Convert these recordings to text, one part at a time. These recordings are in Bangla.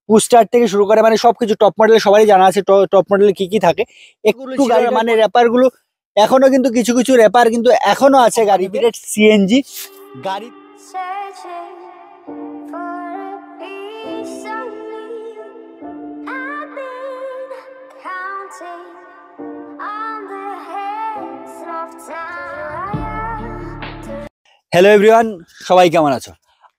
পুস্টার থেকে শুরু করে মানে সবকিছু টপ মডেল সবারই জানা আছে টপ মডেলে কি থাকে। একটু মানে র্যাপার গুলো এখনো কিন্তু কিছু কিছু র্যাপার কিন্তু এখনো আছে গাড়িতে সিএনজি গাড়ি। হ্যালো এভরিওয়ান, সবাই কেমন আছো?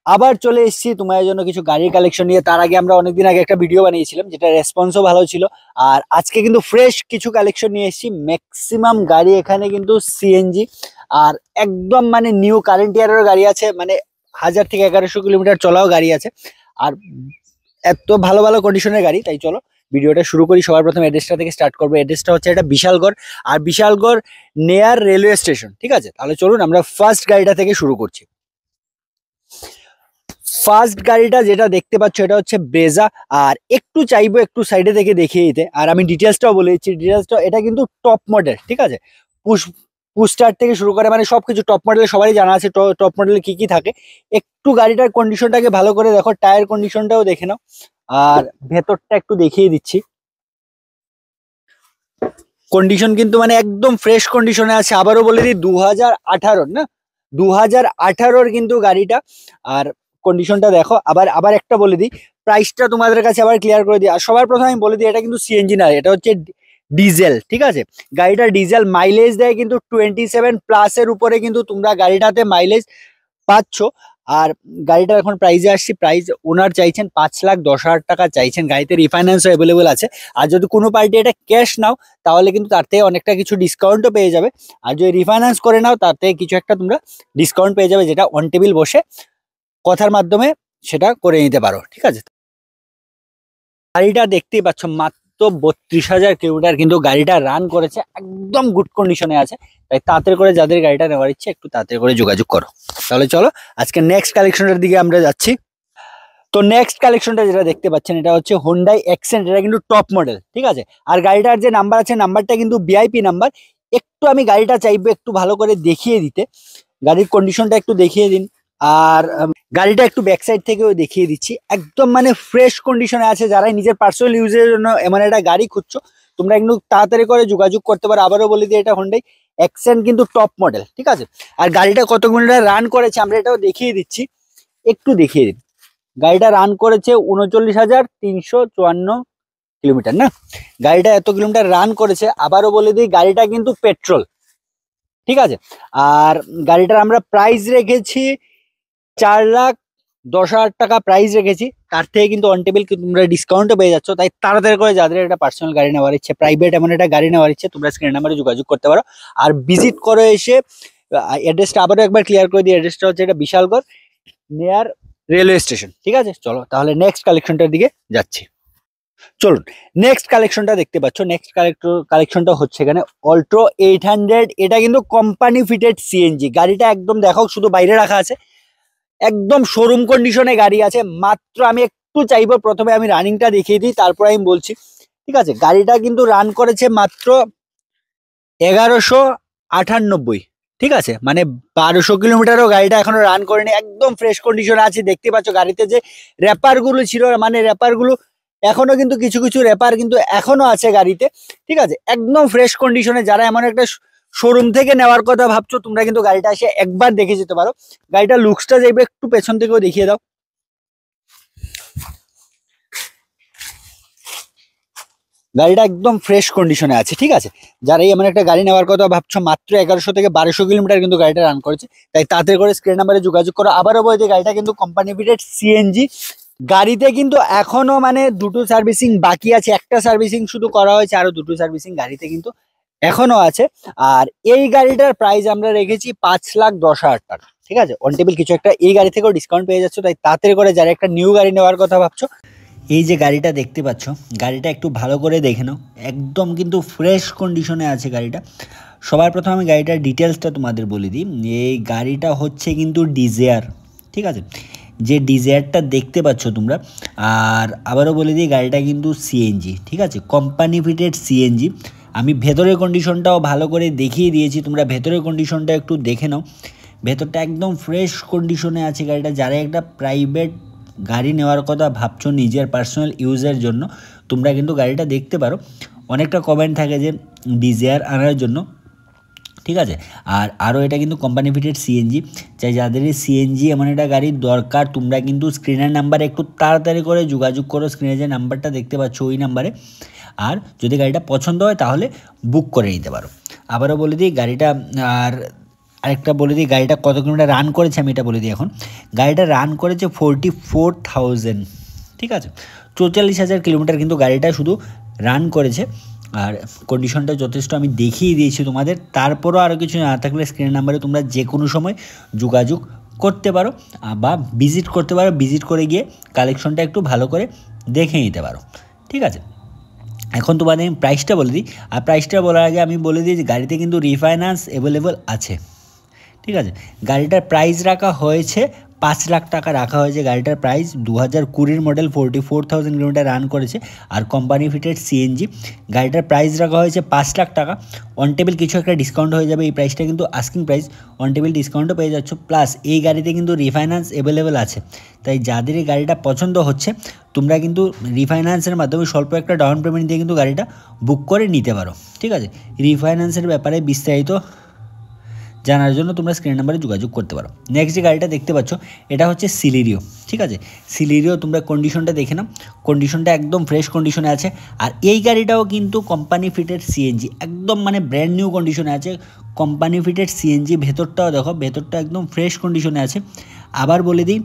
আবার চলে এসেছি তোমাদের জন্য কিছু গাড়ির কালেকশন নিয়ে। তার আগে আমরা অনেকদিন আগে একটা ভিডিও বানিয়েছিলাম যেটা রেসপন্সও ভালো ছিল। আর আজকে কিন্তু ফ্রেশ কিছু কালেকশন নিয়ে এসেছি। ম্যাক্সিমাম গাড়ি এখানে কিন্তু সিএনজি আর একদম মানে নিউ কারেন্ট ইয়ারের গাড়ি আছে, মানে 1000 থেকে 1100 কিলোমিটার চলাও গাড়ি আছে আর এত ভালো ভালো কন্ডিশনের গাড়ি। তাই চলো ভিডিওটা শুরু করি। সবার প্রথমে অ্যাড্রেসটা থেকে স্টার্ট করবো। অ্যাড্রেসটা হচ্ছে এটা বিশালগড়, আর বিশালগড় নেয়ার রেলওয়ে স্টেশন। ঠিক আছে, তাহলে চলুন আমরা ফার্স্ট গাড়িটা থেকে শুরু করছি। ফার্স্ট গাড়িটা যেটা দেখতে পাচ্ছ এটা হচ্ছে ব্রেজা। আর একটু চাইবো একটু সাইডে থেকে দেখিয়ে দিতে, আর আমি ডিটেলসটাও বলে দিচ্ছি। ডিটেলসটা এটা কিন্তু টপ মডেল, ঠিক আছে। পুস্টার থেকে শুরু করে মানে সবকিছু টপ মডেল সবারই জানা আছে টপ মডেলে কি থাকে। একটু গাড়িটার কন্ডিশনটাকে ভালো করে দেখো, টায়ার কন্ডিশনটাও দেখে নাও, আর ভেতরটা একটু দেখিয়ে দিচ্ছি। কন্ডিশন কিন্তু মানে একদম ফ্রেশ কন্ডিশনে আছে। আবারও বলে দিই 2018 না, 2018 কিন্তু গাড়িটা। আর কন্ডিশনটা দেখো। আবার একটা বলে দিই, প্রাইসটা তোমাদের কাছে আবার ক্লিয়ার করে দিই। আর সবার প্রথমে আমি বলে দিই এটা কিন্তু সিএনজি না, এটা হচ্ছে ডিজেল। ঠিক আছে, গাড়িটা ডিজেল, মাইলেজ দেয় কিন্তু 27+ এর উপরে কিন্তু তোমরা গাড়িটাতে মাইলেজ পাচ্ছ। আর গাড়িটা এখন প্রাইজে আসছি, প্রাইস ওনার চাইছেন 5,10,000 টাকা চাইছেন। গাড়িতে রিফাইন্যান্সও অ্যাভেলেবল আছে। আর যদি কোনো পার্টি এটা ক্যাশ নাও তাহলে কিন্তু তার থেকে অনেকটা কিছু ডিসকাউন্টও পেয়ে যাবে। আর যদি রিফাইন্যান্স করে নাও তার থেকে কিছু একটা তোমরা ডিসকাউন্ট পেয়ে যাবে, যেটা অন টেবিল বসে কথার মাধ্যমে সেটা করে নিতে পারো। ঠিক আছে, গাড়িটা দেখতেই পাচ্ছ মাত্র 32,000 কিলোমিটার কিন্তু গাড়িটা রান করেছে, একদম গুড কন্ডিশনে আছে। তাই তাড়াতাড়ি করে যাদের গাড়িটা নেওয়ার ইচ্ছে একটু তাড়াতাড়ি করে যোগাযোগ করো। তাহলে চলো আজকে নেক্সট কালেকশনের দিকে আমরা যাচ্ছি। তো নেক্সট কালেকশনটা যেটা দেখতে পাচ্ছেন এটা হচ্ছে হোন্ডাই অ্যাকসেন্ট। এটা কিন্তু টপ মডেল, ঠিক আছে। আর গাড়িটার যে নাম্বার আছে নাম্বারটা কিন্তু ভিআইপি নাম্বার। একটু আমি গাড়িটা চাইবো একটু ভালো করে দেখিয়ে দিতে, গাড়ির কন্ডিশনটা একটু দেখিয়ে দিন। আর গাড়িটা একটু ব্যাক সাইড থেকেও দেখিয়ে দিচ্ছি, একদম মানে ফ্রেশ কন্ডিশনে আছে। যারা নিজের পার্সোনাল ইউজের জন্য এমন একটা গাড়ি খুঁজছো তোমরা একটু তাড়াতাড়ি করে যোগাযোগ করতে পারো। আবারও বলে দিই এটা হোন্ডাই অ্যাকসেন্ট কিন্তু টপ মডেল, ঠিক আছে। আর গাড়িটা কত কিলোমিটার রান করেছে আমরা এটাও দেখিয়ে দিচ্ছি, একটু দেখিয়ে দিন। গাড়িটা রান করেছে 39,354 কিলোমিটার না, গাড়িটা এত কিলোমিটার রান করেছে। আবারও বলে দিই গাড়িটা কিন্তু পেট্রোল, ঠিক আছে। আর গাড়িটার আমরা প্রাইস রেখেছি 4,10,000 টাকা প্রাইস রেখেছি। তার থেকে কিন্তু অন টেবিল তোমরা ডিসকাউন্টও পেয়ে যাচ্ছ। তাই তাড়াতাড়ি করে যাদের একটা পার্সোনাল গাড়ি নেওয়ার ইচ্ছে, প্রাইভেট এমন একটা গাড়ি নেওয়ার ইচ্ছে, তোমরা স্ক্রিন নাম্বারে যোগাযোগ করতে পারো। আর ভিজিট করে এসে অ্যাড্রেসটা আবারও একবার ক্লিয়ার করে দিই। অ্যাড্রেসটা হচ্ছে এটা বিশালগড় নিয়ার রেলওয়ে স্টেশন, ঠিক আছে। চলো তাহলে নেক্সট কালেকশনটার দিকে যাচ্ছি। চলুন নেক্সট কালেকশনটা দেখতে পাচ্ছ। নেক্সট কালেকশনটা হচ্ছে এখানে অল্ট্রো 800। এটা কিন্তু কোম্পানি ফিটেড সিএনজি। গাড়িটা একদম দেখো, শুধু বাইরে রাখা আছে, একদম শোরুম কন্ডিশনে গাড়ি আছে। মাত্র আমি একটু চাইবো প্রথমে আমি রানিংটা দেখিয়ে দিই, তারপর আমি বলছি, ঠিক আছে। গাড়িটা কিন্তু রান করেছে মাত্র 1198, ঠিক আছে, মানে 1200 কিলোমিটারও গাড়িটা এখনো রান করেনি, একদম ফ্রেশ কন্ডিশনে আছে। দেখতে পাচ্ছ গাড়িতে যে র্যাপার গুলো ছিল, মানে র্যাপার গুলো এখনো কিন্তু কিছু কিছু র্যাপার কিন্তু এখনো আছে গাড়িতে, ঠিক আছে, একদম ফ্রেশ কন্ডিশনে। যারা এমন একটা শোরুম থেকে নেওয়ার কথা ভাবছো তোমরা কিন্তু গাড়িটা এসে একবার দেখে যেতে পারো। গাড়িটা লুকসটা যাইবে একটু পেছন থেকেও দেখিয়ে দাও। গাড়িটা একদম ফ্রেশ কন্ডিশনে আছে, ঠিক আছে। যারা এমন একটা গাড়ি নেওয়ার কথা ভাবছো, মাত্র 1100 থেকে 1200 কিলোমিটার কিন্তু গাড়িটা রান করেছে। তাই তাড়াতাড়ি করে স্ক্রিন নাম্বারে যোগাযোগ করো। আবারও বলতে গাড়িটা কিন্তু কোম্পানি ফিটেড সিএনজি। গাড়িতে কিন্তু এখনো মানে দুটো সার্ভিসিং বাকি আছে, একটা সার্ভিসিং শুধু করা হয়েছে, আরো দুটো সার্ভিসিং গাড়িতে কিন্তু এখনো আছে। আর এই গাড়িটার প্রাইস আমরা রেখেছি 5,10,000 টাকা, ঠিক আছে। অন টেবিল কিছু একটা এই গাড়ি থেকেও ডিসকাউন্ট পেয়ে যাচ্ছ। তাই তাড়াতাড়ি করে যারা একটা নিউ গাড়ি নেওয়ার কথা ভাবছো, এই যে গাড়িটা দেখতে পাচ্ছ, গাড়িটা একটু ভালো করে দেখে নাও, একদম কিন্তু ফ্রেশ কন্ডিশনে আছে গাড়িটা। সবার প্রথমে আমি গাড়িটার ডিটেলসটা তোমাদের বলে দিই। এই গাড়িটা হচ্ছে কিন্তু ডিজায়ার, ঠিক আছে, যে ডিজায়ারটা দেখতে পাচ্ছ তোমরা। আর আবারও বলে দিই গাড়িটা কিন্তু সিএনজি, ঠিক আছে, কোম্পানি ফিটেড সিএনজি। আমি ভেতরের কন্ডিশনটাও ভালো করে দেখিয়ে দিয়েছি, তোমরা ভেতরের কন্ডিশনটা একটু দেখে নাও। ভেতরটা একদম ফ্রেশ কন্ডিশনে আছে গাড়িটা। যারা একটা প্রাইভেট গাড়ি নেওয়ার কথা ভাবছো নিজের পার্সোনাল ইউজের জন্য, তোমরা কিন্তু গাড়িটা দেখতে পারো। অনেকটা কমেন্ট থাকে যে ডিজায়ার আনার জন্য, ঠিক আছে। আর আরও এটা কিন্তু কোম্পানি ফিটেড সিএনজি, চাই যাদের সিএনজি এমন একটা গাড়ির দরকার, তোমরা কিন্তু স্ক্রিনের নাম্বারে একটু তাড়াতাড়ি করে যোগাযোগ করো, স্ক্রিনে যে নাম্বারটা দেখতে পাচ্ছ ওই নাম্বারে। আর যদি গাড়িটা পছন্দ হয় তাহলে বুক করে নিতে পারো। আবারও বলে দিই গাড়িটা, আর আরেকটা বলে দিই গাড়িটা কত কিলোমিটার রান করেছে আমি এটা বলে দিই এখন। গাড়িটা রান করেছে 44,000, ঠিক আছে, 44,000 কিলোমিটার কিন্তু গাড়িটা শুধু রান করেছে। আর কন্ডিশনটা যথেষ্ট আমি দেখিয়ে দিয়েছি তোমাদের। তারপরও আরও কিছু না থাকলে স্ক্রিন নাম্বারে তোমরা যে কোনো সময় যোগাযোগ করতে পারো বা ভিজিট করতে পারো, ভিজিট করে গিয়ে কালেকশনটা একটু ভালো করে দেখে নিতে পারো, ঠিক আছে। এখন তোমাদের আমি প্রাইসটা বলে দিই। আর প্রাইসটা বলার আগে আমি বলে দিই যে গাড়িতে কিন্তু রিফাইন্যান্স অ্যাভেলেবল আছে, ঠিক আছে। গাড়িটার প্রাইস রাখা হয়েছে 5 লাখ টাকা রাখা হয়েছে। গাড়িটার প্রাইস 2020 মডেল, 44,000 কিলোমিটার রান করেছে আর কোম্পানি ফিটেড সিএনজি। গাড়িটার প্রাইস রাখা হয়েছে 5 লাখ টাকা। অন টেবিল কিছু একটা ডিসকাউন্ট হয়ে যাবে, এই প্রাইসটা কিন্তু আস্কিং প্রাইস, অন টেবিল ডিসকাউন্টও পেয়ে যাচ্ছ। প্লাস এই গাড়িতে কিন্তু রিফাইন্যান্স অ্যাভেলেবেল আছে, তাই যাদের এই গাড়িটা পছন্দ হচ্ছে তোমরা কিন্তু রিফাইন্যান্সের মাধ্যমে স্বল্প একটা ডাউন পেমেন্ট দিয়ে কিন্তু গাড়িটা বুক করে নিতে পারো, ঠিক আছে। রিফাইন্যান্সের ব্যাপারে বিস্তারিত জানার জন্য তোমরা স্ক্রিন নাম্বারে যোগাযোগ করতে পারো। নেক্সট যে গাড়িটা দেখতে পাচ্ছ এটা হচ্ছে সিলেরিও, ঠিক আছে। সিলেরিও তোমরা কন্ডিশনটা দেখে নাও, কন্ডিশনটা একদম ফ্রেশ কন্ডিশনে আছে। আর এই গাড়িটাও কিন্তু কোম্পানি ফিটেড সিএনজি, একদম মানে ব্র্যান্ড নিউ কন্ডিশনে আছে, কোম্পানি ফিটেড সিএনজি। ভেতরটাও দেখো, ভেতরটা একদম ফ্রেশ কন্ডিশনে আছে। আবার বলে দিই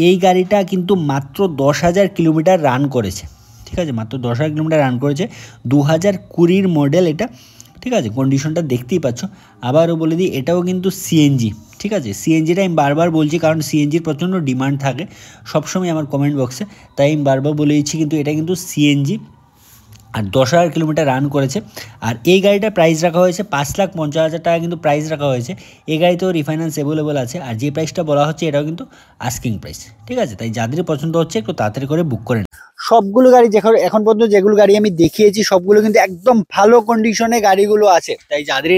এই গাড়িটা কিন্তু মাত্র 10,000 কিলোমিটার রান করেছে, ঠিক আছে, মাত্র 10,000 কিলোমিটার রান করেছে। 2020 মডেল এটা, ঠিক আছে। কন্ডিশনটা দেখতেই পাচ্ছ। আবারও বলে দিই এটাও কিন্তু সিএনজি, ঠিক আছে। সিএনজিটা আমি বারবার বলছি কারণ সিএনজির প্রচণ্ড ডিমান্ড থাকে সবসময় আমার কমেন্ট বক্সে, তাই আমি বারবার বলে দিচ্ছি। কিন্তু এটা কিন্তু সিএনজি আর 10,000 কিলোমিটার রান করেছে। আর এই গাড়িটার প্রাইস রাখা হয়েছে 5,50,000 টাকা কিন্তু প্রাইস রাখা হয়েছে। এই গাড়িতেও রিফাইন্যান্স অ্যাভেলেবল আছে। আর যে প্রাইসটা বলা হচ্ছে এটাও কিন্তু আস্কিং প্রাইস, ঠিক আছে। তাই যাদের পছন্দ হচ্ছে একটু তাড়াতাড়ি করে বুক করে। সবগুলো গাড়ি এখন পর্যন্ত যেগুলো গাড়ি আমি দেখিয়েছি সবগুলো কিন্তু একদম ভালো কন্ডিশনে গাড়িগুলো আছে, তাই যাদের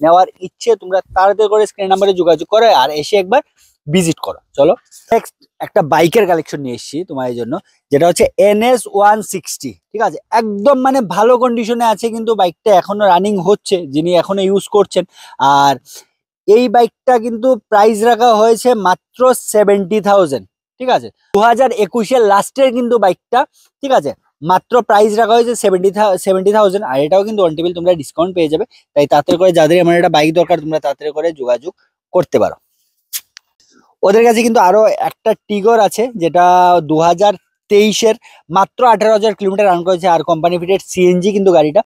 নেওয়ার ইচ্ছে তোমরা তাড়াতাড়ি করে স্ক্রিন নাম্বারে যোগাযোগ করো আর এসে একবার ভিজিট করো। চলো নেক্সট একটা বাইকের কালেকশন নিয়ে এসেছি তোমাদের জন্য, যেটা হচ্ছে NS160, ঠিক আছে। একদম মানে ভালো কন্ডিশনে আছে, কিন্তু বাইকটা এখনো রানিং হচ্ছে, যিনি এখনো ইউজ করছেন। আর এই বাইকটা কিন্তু প্রাইস রাখা হয়েছে মাত্র 70,000, ঠিক আছে। 2021-এর লাস্টের কিন্তু বাইকটা, ঠিক আছে, মাত্র প্রাইস রাখা হয়েছে 70,000। আর এটাও কিন্তু অন টেবিল তোমরা ডিসকাউন্ট পেয়ে যাবে, তাই তাড়াতাড়ি করে যাদের আমার একটা বাইক দরকার তোমরা তাড়াতাড়ি করে যোগাযোগ করতে পারো। ওদের কাছে কিন্তু আরো একটা টিগর আছে যেটা 2023-এর, মাত্র 18,000 কিলোমিটার রান করেছে আর কোম্পানি ফিটেড সিএনজি কিন্তু গাড়িটা।